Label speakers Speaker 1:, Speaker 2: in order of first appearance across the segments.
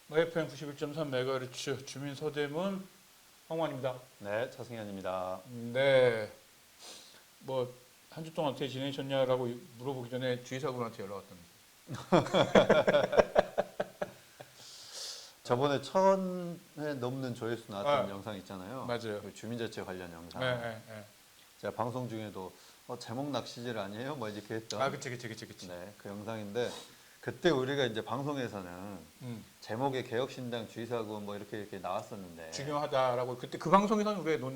Speaker 1: FM 91.3MHz 주민 서대문 황원입니다.
Speaker 2: 네, 차승현입니다.
Speaker 1: 네, 뭐 한 주 동안 어떻게 지내셨냐라고 물어보기 전에 주의사분한테 연락 왔던데.
Speaker 2: 저번에 1000회 넘는 조회수 나왔던
Speaker 1: 아,
Speaker 2: 영상 있잖아요.
Speaker 1: 맞아요.
Speaker 2: 그 주민자치 관련 영상.
Speaker 1: 네, 네, 네.
Speaker 2: 제가 방송 중에도 제목 낚시질 아니에요? 뭐 이렇게 했던.
Speaker 1: 아, 그치.
Speaker 2: 네, 그 영상인데 그때 우리가 이제 방송에서는 제목에 개혁신당 주의사구 뭐 이렇게 나왔었는데
Speaker 1: 중요하다라고 그때 그 방송에서는 우리가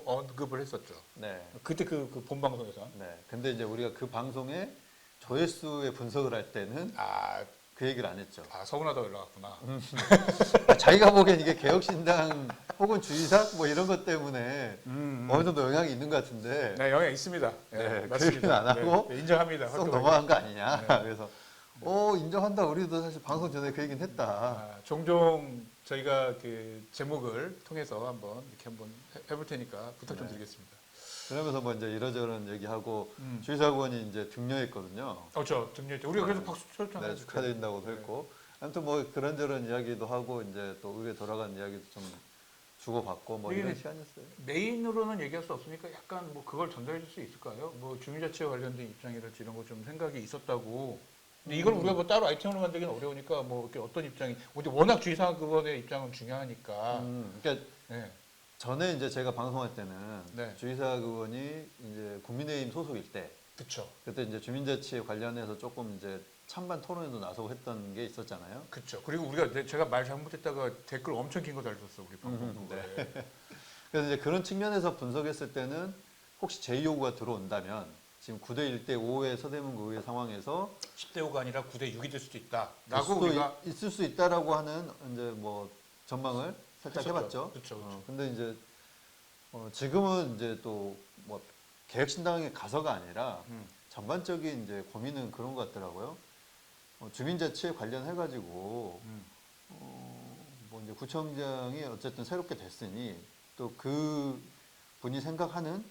Speaker 1: 언급을 했었죠.
Speaker 2: 네,
Speaker 1: 그때 그 본방송에서.
Speaker 2: 네. 근데 이제 우리가 그 방송에 조회수의 분석을 할 때는
Speaker 1: 아,
Speaker 2: 그 얘기를 안 했죠.
Speaker 1: 서운하다고 연락 왔구나.
Speaker 2: 자기가 보기엔 이게 개혁신당 혹은 주의사 뭐 이런 것 때문에 어느 정도 영향이 있는 것 같은데
Speaker 1: 네, 영향 있습니다.
Speaker 2: 네, 그
Speaker 1: 맞습니다.
Speaker 2: 얘기는 안 하고
Speaker 1: 네, 인정합니다.
Speaker 2: 쏙 넘어간 거 아니냐.
Speaker 1: 네.
Speaker 2: 그래서 인정한다. 우리도 사실 방송 전에 그 얘기는 했다.
Speaker 1: 종종 저희가 그 제목을 통해서 한번 해볼 테니까 부탁 좀
Speaker 2: 네.
Speaker 1: 드리겠습니다.
Speaker 2: 그러면서 뭐 이제 이러저런 얘기하고 주의사구원이 이제 등려했거든요.
Speaker 1: 그렇죠. 등려했죠. 우리가 그래서 박수 쳤잖아요.
Speaker 2: 네, 축하드린다고도 했고 아무튼 뭐 그런저런 이야기도 하고 이제 또 의회 돌아간 이야기도 좀 주고받고 뭐 이런 시간이었어요.
Speaker 1: 메인으로는 얘기할 수 없으니까 약간 뭐 그걸 전달해 줄 수 있을까요? 뭐 주민자치와 관련된 입장이랄지 이런 거 좀 생각이 있었다고. 근데 이걸 우리가 뭐 따로 아이템으로 만들기는 어려우니까 뭐 이렇게 어떤 입장이, 근데 워낙 주의사구원의 입장은 중요하니까.
Speaker 2: 그러니까
Speaker 1: 네.
Speaker 2: 전에 이제 제가 방송할 때는
Speaker 1: 네.
Speaker 2: 주의사구원이 이제 국민의힘 소속일 때
Speaker 1: 그렇죠.
Speaker 2: 그때 이제 주민자치에 관련해서 조금 이제 찬반 토론에도 나서고 했던 게 있었잖아요.
Speaker 1: 그렇죠. 그리고 우리가 제가 말 잘못했다가 댓글 엄청 긴 거 달렸어 우리 방송.
Speaker 2: 네. 그래서 이제 그런 측면에서 분석했을 때는 혹시 제2호가 들어온다면 지금 9대 1대 5의 서대문구 의회 상황에서
Speaker 1: 10대 5가 아니라 9대 6이 될 수도 있다.
Speaker 2: 될
Speaker 1: 라고
Speaker 2: 수도
Speaker 1: 우리가
Speaker 2: 있을 수 있다라고 하는 이제 뭐 전망을 살짝
Speaker 1: 했었죠.
Speaker 2: 해봤죠.
Speaker 1: 그렇죠.
Speaker 2: 근데 이제 지금은 이제 또 뭐 개혁신당에 가서가 아니라 전반적인 이제 고민은 그런 것 같더라고요. 주민자치에 관련해가지고 뭐 이제 구청장이 어쨌든 새롭게 됐으니 또 그 분이 생각하는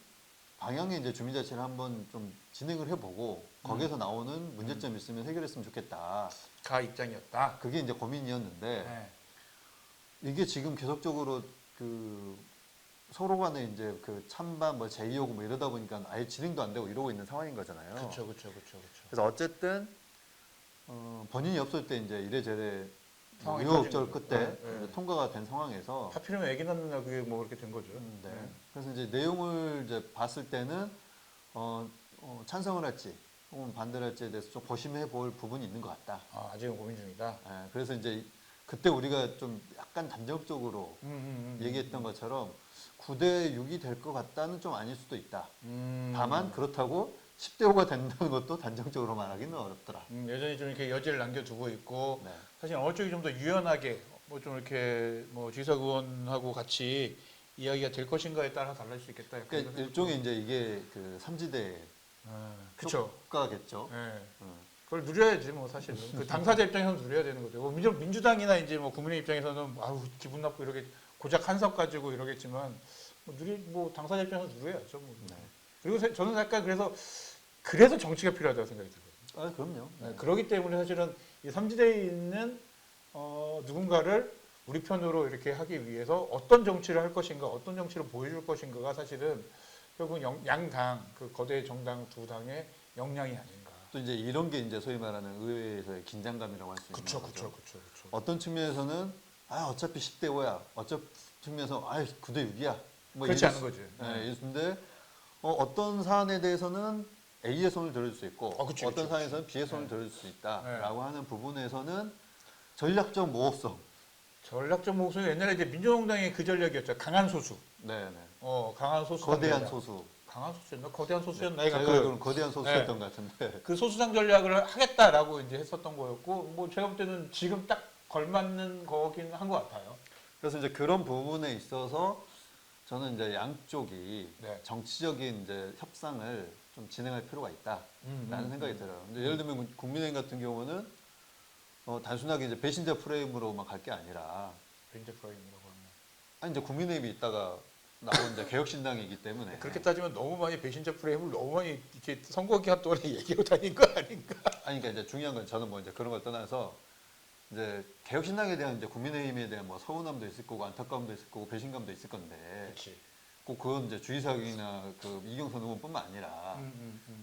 Speaker 2: 방향의 이제 주민자치를 한번 좀 진행을 해보고 거기에서 나오는 문제점 있으면 해결했으면 좋겠다.
Speaker 1: 가 입장이었다.
Speaker 2: 그게 이제 고민이었는데
Speaker 1: 네.
Speaker 2: 이게 지금 계속적으로 그 서로 간에 이제 그 찬반 뭐 제2호고 뭐 이러다 보니까 아예 진행도 안 되고 이러고 있는 상황인 거잖아요.
Speaker 1: 그렇죠.
Speaker 2: 그래서 어쨌든 본인이 없을 때 이제 이래저래
Speaker 1: 상황이
Speaker 2: 우여곡절
Speaker 1: 터진
Speaker 2: 끝에
Speaker 1: 거죠. 네, 네.
Speaker 2: 이제 통과가 된 상황에서
Speaker 1: 하필이면 애기 낳는 날 그게 뭐 그렇게 된 거죠.
Speaker 2: 네. 그래서 이제 내용을 이제 봤을 때는 찬성을 할지 혹은 반대를 할지에 대해서 좀 고심해 볼 부분이 있는 것 같다.
Speaker 1: 아, 아직은 고민 중이다.
Speaker 2: 그래서 이제 그때 우리가 좀 약간 단정적으로 얘기했던 것처럼 9대 6이 될 것 같다는 좀 아닐 수도 있다. 다만 그렇다고 10대 5가 된다는 것도 단정적으로 말하기는 어렵더라.
Speaker 1: 여전히 좀 이렇게 여지를 남겨두고 있고
Speaker 2: 네.
Speaker 1: 사실 어느 쪽이 좀 더 유연하게 뭐 좀 이렇게 뭐 지사구원하고 같이 이야기가 될 것인가에 따라 달라질 수 있겠다. 약간
Speaker 2: 그러니까
Speaker 1: 이런
Speaker 2: 일종의 이제 이게 그 삼지대
Speaker 1: 그렇죠.
Speaker 2: 효과겠죠.
Speaker 1: 네. 그걸 누려야지 뭐 사실은 그 당사자 입장에서는 누려야 되는 거죠. 뭐 민주당이나 이제 뭐 국민의 입장에서는 아우 기분 나쁘고 이렇게 고작 한석 가지고 이러겠지만 뭐 당사자 입장에서 누려야죠. 뭐.
Speaker 2: 네.
Speaker 1: 그리고 저는 약간 그래서 정치가 필요하다고 생각이 들거든요.
Speaker 2: 그럼요.
Speaker 1: 네. 그렇기 때문에 사실은 이 삼지대에 있는 누군가를 우리 편으로 이렇게 하기 위해서 어떤 정치를 할 것인가, 어떤 정치를 보여줄 것인가가 사실은 결국 양당 그 거대 정당 두 당의 역량이 아닌가.
Speaker 2: 또 이제 이런 게 이제 소위 말하는 의회에서의 긴장감이라고 할 수 있는 거죠.
Speaker 1: 그렇죠.
Speaker 2: 어떤 측면에서는 어차피 10대 5야. 어차피 측면에서 9대 6이야. 뭐
Speaker 1: 그렇지 않은 거지.
Speaker 2: 근데 어떤 사안에 대해서는 A의 손을 들어줄 수 있고 어떤 사안에서는 B의 손을 들어줄 수 있다라고 하는 부분에서는 전략적 모호성.
Speaker 1: 전략적 모습이 옛날에 이제 민주노동당의 그 전략이었죠. 강한 소수.
Speaker 2: 네네.
Speaker 1: 강한 소수.
Speaker 2: 거대한 소수.
Speaker 1: 강한 소수였나? 거대한 소수였나?
Speaker 2: 제가 알기로는 거대한 소수였던 것 같은데.
Speaker 1: 그 소수장 전략을 하겠다라고 이제 했었던 거였고, 뭐 제가 볼 때는 지금 딱 걸맞는 거긴 한 것 같아요.
Speaker 2: 그래서 이제 그런 부분에 있어서 저는 이제 양쪽이
Speaker 1: 네.
Speaker 2: 정치적인 이제 협상을 좀 진행할 필요가 있다라는 생각이 들어요. 근데 예를 들면 국민의힘 같은 경우는 단순하게 이제 배신자 프레임으로만 갈 게 아니라
Speaker 1: 배신자 프레임이라고 하면
Speaker 2: 이제 국민의힘이 있다가 나온 이제 개혁신당이기 때문에
Speaker 1: 그렇게 따지면 너무 많이 배신자 프레임을 너무 많이 이렇게 선거 기간 동안에 얘기하고 다닌 거 아닌가?
Speaker 2: 그러니까 이제 중요한 건 저는 뭐 이제 그런 걸 떠나서 이제 개혁신당에 대한 이제 국민의힘에 대한 뭐 서운함도 있을 거고 안타까움도 있을 거고 배신감도 있을 건데
Speaker 1: 그렇지.
Speaker 2: 꼭 그건 이제 주의사항이나 그 이경선 의원뿐만 아니라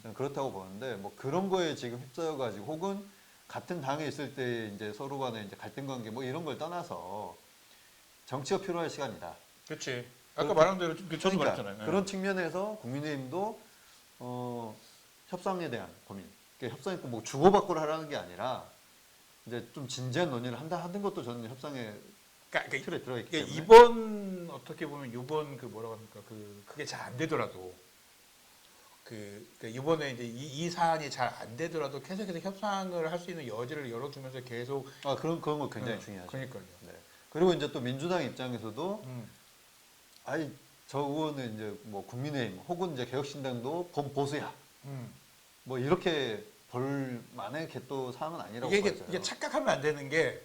Speaker 2: 저는 그렇다고 보는데 뭐 그런 거에 지금 휩싸여 가지고 혹은 같은 당에 있을 때 이제 서로 간에 이제 갈등 관계 뭐 이런 걸 떠나서 정치가 필요할 시간이다.
Speaker 1: 그렇지. 아까
Speaker 2: 그렇게-
Speaker 1: 말한 대로 저도
Speaker 2: 그러니까
Speaker 1: 말했잖아요. 예.
Speaker 2: 그런 측면에서 국민의힘도 협상에 대한 고민, 그러니까 협상이 꼭 뭐 주고받고를 하라는 게 아니라 이제 좀 진지한 논의를 한다 하는 것도 저는 협상의
Speaker 1: 그러니까
Speaker 2: 틀에 들어있기
Speaker 1: 이게
Speaker 2: 때문에
Speaker 1: 이번 어떻게 보면 이번 그 뭐라고 합니까 그게 잘 안 되더라도 그러니까 이번에 이제 이 사안이 잘 안 되더라도 계속해서 협상을 할 수 있는 여지를 열어두면서 계속
Speaker 2: 그런 거 굉장히 중요하죠.
Speaker 1: 그러니까요.
Speaker 2: 네. 그리고 이제 또 민주당 입장에서도
Speaker 1: 음.
Speaker 2: 아이 저 의원은 이제 뭐 국민의힘 혹은 이제 개혁신당도 범보수야 뭐 이렇게 볼 만한 또 사안은 아니라고
Speaker 1: 이게
Speaker 2: 봐요.
Speaker 1: 이게 착각하면 안 되는 게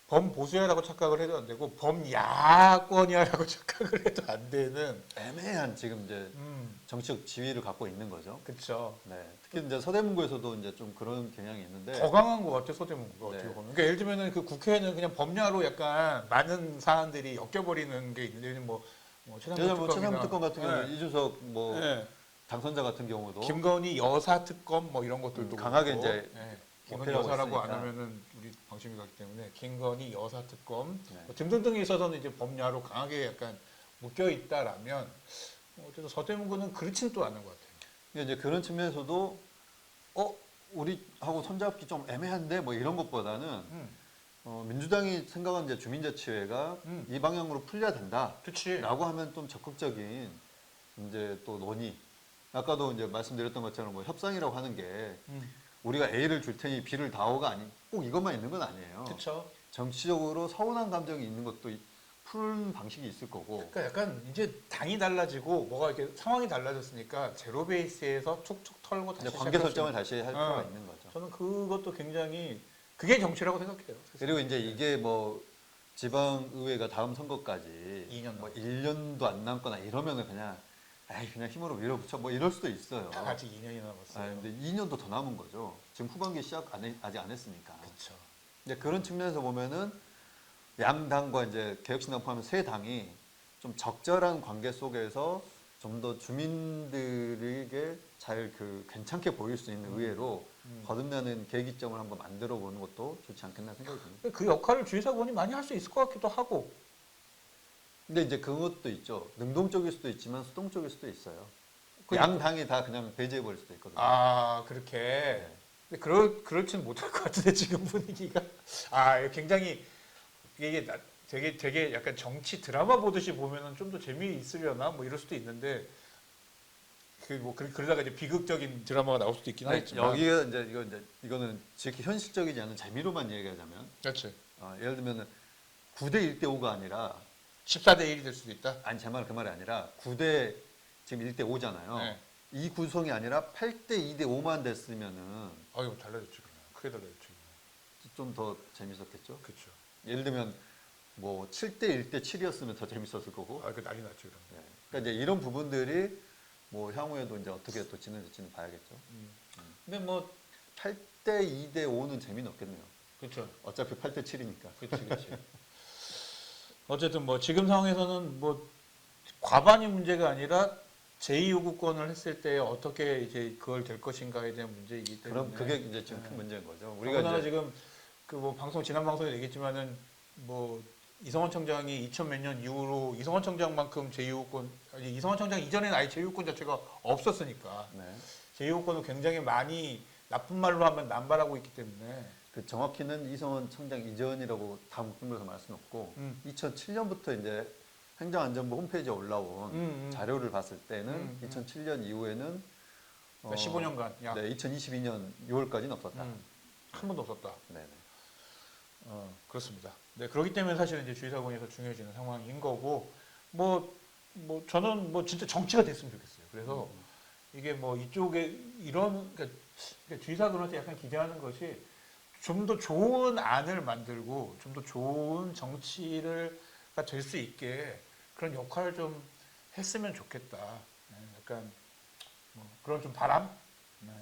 Speaker 1: 범보수야라고 착각을 해도 안 되고 범야권이야라고 착각을 해도 안 되는.
Speaker 2: 애매한 지금 이제 정치적 지위를 갖고 있는 거죠.
Speaker 1: 그렇죠.
Speaker 2: 네. 특히 이제 서대문구에서도 이제 좀 그런 경향이 있는데
Speaker 1: 더 강한 것 같아 서대문구가
Speaker 2: 네.
Speaker 1: 어떻게 보면. 그러니까 예를 들면은 그 국회는 그냥 범야로 약간 많은 사안들이 엮여버리는 게 있는데 뭐
Speaker 2: 예전에 뭐 최상무 특검 같은
Speaker 1: 네.
Speaker 2: 경우는 이준석 뭐
Speaker 1: 네.
Speaker 2: 당선자 같은 경우도
Speaker 1: 김건희 여사 특검 뭐 이런 것들도
Speaker 2: 강하게
Speaker 1: 그렇고.
Speaker 2: 이제
Speaker 1: 네. 김건희
Speaker 2: 어필하고
Speaker 1: 여사라고 안
Speaker 2: 있으니까.
Speaker 1: 하면은 우리 방심이 가기 때문에 김건희 여사 특검
Speaker 2: 네.
Speaker 1: 뭐 등등등에 있어서는 이제 범야로 강하게 약간 묶여 있다라면 어쨌든 서대문구는 그렇지는 또 않은 것 같아요.
Speaker 2: 근데 이제 그런 측면에서도 우리하고 손잡기 좀 애매한데 뭐 이런 것보다는 민주당이 생각하는 이제 주민자치회가 이 방향으로 풀려야 된다라고
Speaker 1: 그렇지.
Speaker 2: 하면 좀 적극적인 이제 또 논의. 아까도 이제 말씀드렸던 것처럼 뭐 협상이라고 하는 게 우리가 A를 줄 테니 B를 다오가 아니 꼭 이것만 있는 건 아니에요.
Speaker 1: 그렇죠.
Speaker 2: 정치적으로 서운한 감정이 있는 것도 푸는 방식이 있을 거고.
Speaker 1: 그러니까 약간 이제 당이 달라지고 뭐가 이렇게 상황이 달라졌으니까 제로 베이스에서 툭툭 털고 다시
Speaker 2: 이제 관계
Speaker 1: 시작할 수
Speaker 2: 설정을
Speaker 1: 있는.
Speaker 2: 다시 할 필요가 있는 거죠.
Speaker 1: 저는 그것도 굉장히 그게 정치라고 생각해요.
Speaker 2: 그리고 이제 이게 뭐 지방의회가 다음 선거까지
Speaker 1: 2년
Speaker 2: 뭐
Speaker 1: 남았어요.
Speaker 2: 1년도 안 남거나 이러면은 그냥 힘으로 밀어붙여 뭐 이럴 수도 있어요.
Speaker 1: 아직 2년이 남았어요.
Speaker 2: 근데 2년도 더 남은 거죠. 지금 후반기 시작 아직 안 했으니까.
Speaker 1: 그렇죠.
Speaker 2: 이제 그런 측면에서 보면은 양당과 이제 개혁신당 포함해 세 당이 좀 적절한 관계 속에서 좀 더 주민들에게 잘 괜찮게 보일 수 있는 의회로 거듭나는 계기점을 한번 만들어 보는 것도 좋지 않겠나 생각이 듭니다.
Speaker 1: 그 역할을 주의사원이 많이 할 수 있을 것 같기도 하고.
Speaker 2: 근데 이제 그것도 있죠. 능동적일 수도 있지만 수동적일 수도 있어요.
Speaker 1: 그러니까.
Speaker 2: 양 당이 다 그냥 배제해 버릴 수도 있거든요.
Speaker 1: 그렇게. 근데 그렇지는 못할 것 같은데 지금 분위기가. 굉장히 이게 되게 약간 정치 드라마 보듯이 보면은 좀 더 재미있으려나 뭐 이럴 수도 있는데 그러다가 이제 비극적인 드라마가 나올 수도 있긴 하겠지만.
Speaker 2: 여기가 이거는 지극히 현실적이지 않은 재미로만 얘기하자면
Speaker 1: 그렇지.
Speaker 2: 예를 들면 9대 1대 5가 아니라
Speaker 1: 14대 1이 될 수도 있다.
Speaker 2: 아니 제 말은 그 말이 아니라 9대 지금 1대 5잖아요.
Speaker 1: 네.
Speaker 2: 이 구성이 아니라 8대 2대 5만 됐으면은
Speaker 1: 아유 달라졌지 그러면. 크게 달라졌지.
Speaker 2: 좀 더 재밌었겠죠.
Speaker 1: 그렇죠.
Speaker 2: 예를 들면 뭐 7대 1대 7이었으면 더 재밌었을 거고.
Speaker 1: 그 난리 났죠 그러면.
Speaker 2: 네. 그러니까 이제 이런 부분들이 뭐 향후에도 이제 어떻게 또 진행될지는 봐야겠죠.
Speaker 1: 근데 뭐
Speaker 2: 8대 2대 5는 재미는 없겠네요.
Speaker 1: 그렇죠.
Speaker 2: 어차피 8대 7이니까.
Speaker 1: 그렇지. 어쨌든 뭐 지금 상황에서는 뭐 과반이 문제가 아니라 제2요구권을 했을 때 어떻게 이제 그걸 될 것인가에 대한 문제이기 때문에.
Speaker 2: 그럼 그게 이제 지금 큰 문제인 거죠.
Speaker 1: 우리가
Speaker 2: 우리가 이제
Speaker 1: 지금 그 뭐 지난 방송에 얘기했지만은 뭐 이성원 청장이 2000 몇 년 이후로 이성원 청장만큼 제2요구권 이성원 청장 이전에는 아예 제2요구권 자체가 없었으니까
Speaker 2: 네.
Speaker 1: 제2요구권을 굉장히 많이 나쁜 말로 하면 남발하고 있기 때문에.
Speaker 2: 정확히는 이성원 청장 이전이라고 다 묶으면서 말할 수는 없고 2007년부터 이제 행정안전부 홈페이지에 올라온 자료를 봤을 때는 2007년 이후에는
Speaker 1: 15년간 약.
Speaker 2: 네, 2022년 6월까지는 없었다.
Speaker 1: 한 번도 없었다.
Speaker 2: 네네.
Speaker 1: 그렇습니다. 네, 그렇기 때문에 사실은 이제 주의사건에서 중요해지는 상황인 거고, 뭐 저는 뭐 진짜 정치가 됐으면 좋겠어요. 그래서 이게 뭐 이쪽에 그러니까 주의사건한테 약간 기대하는 것이 좀 더 좋은 안을 만들고 좀 더 좋은 정치가 될 수 있게 그런 역할을 좀 했으면 좋겠다. 네, 약간 뭐 그런 좀 바람, 네,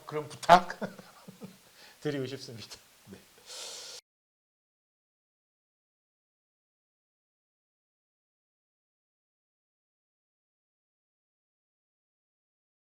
Speaker 1: 그런 부탁 드리고 싶습니다.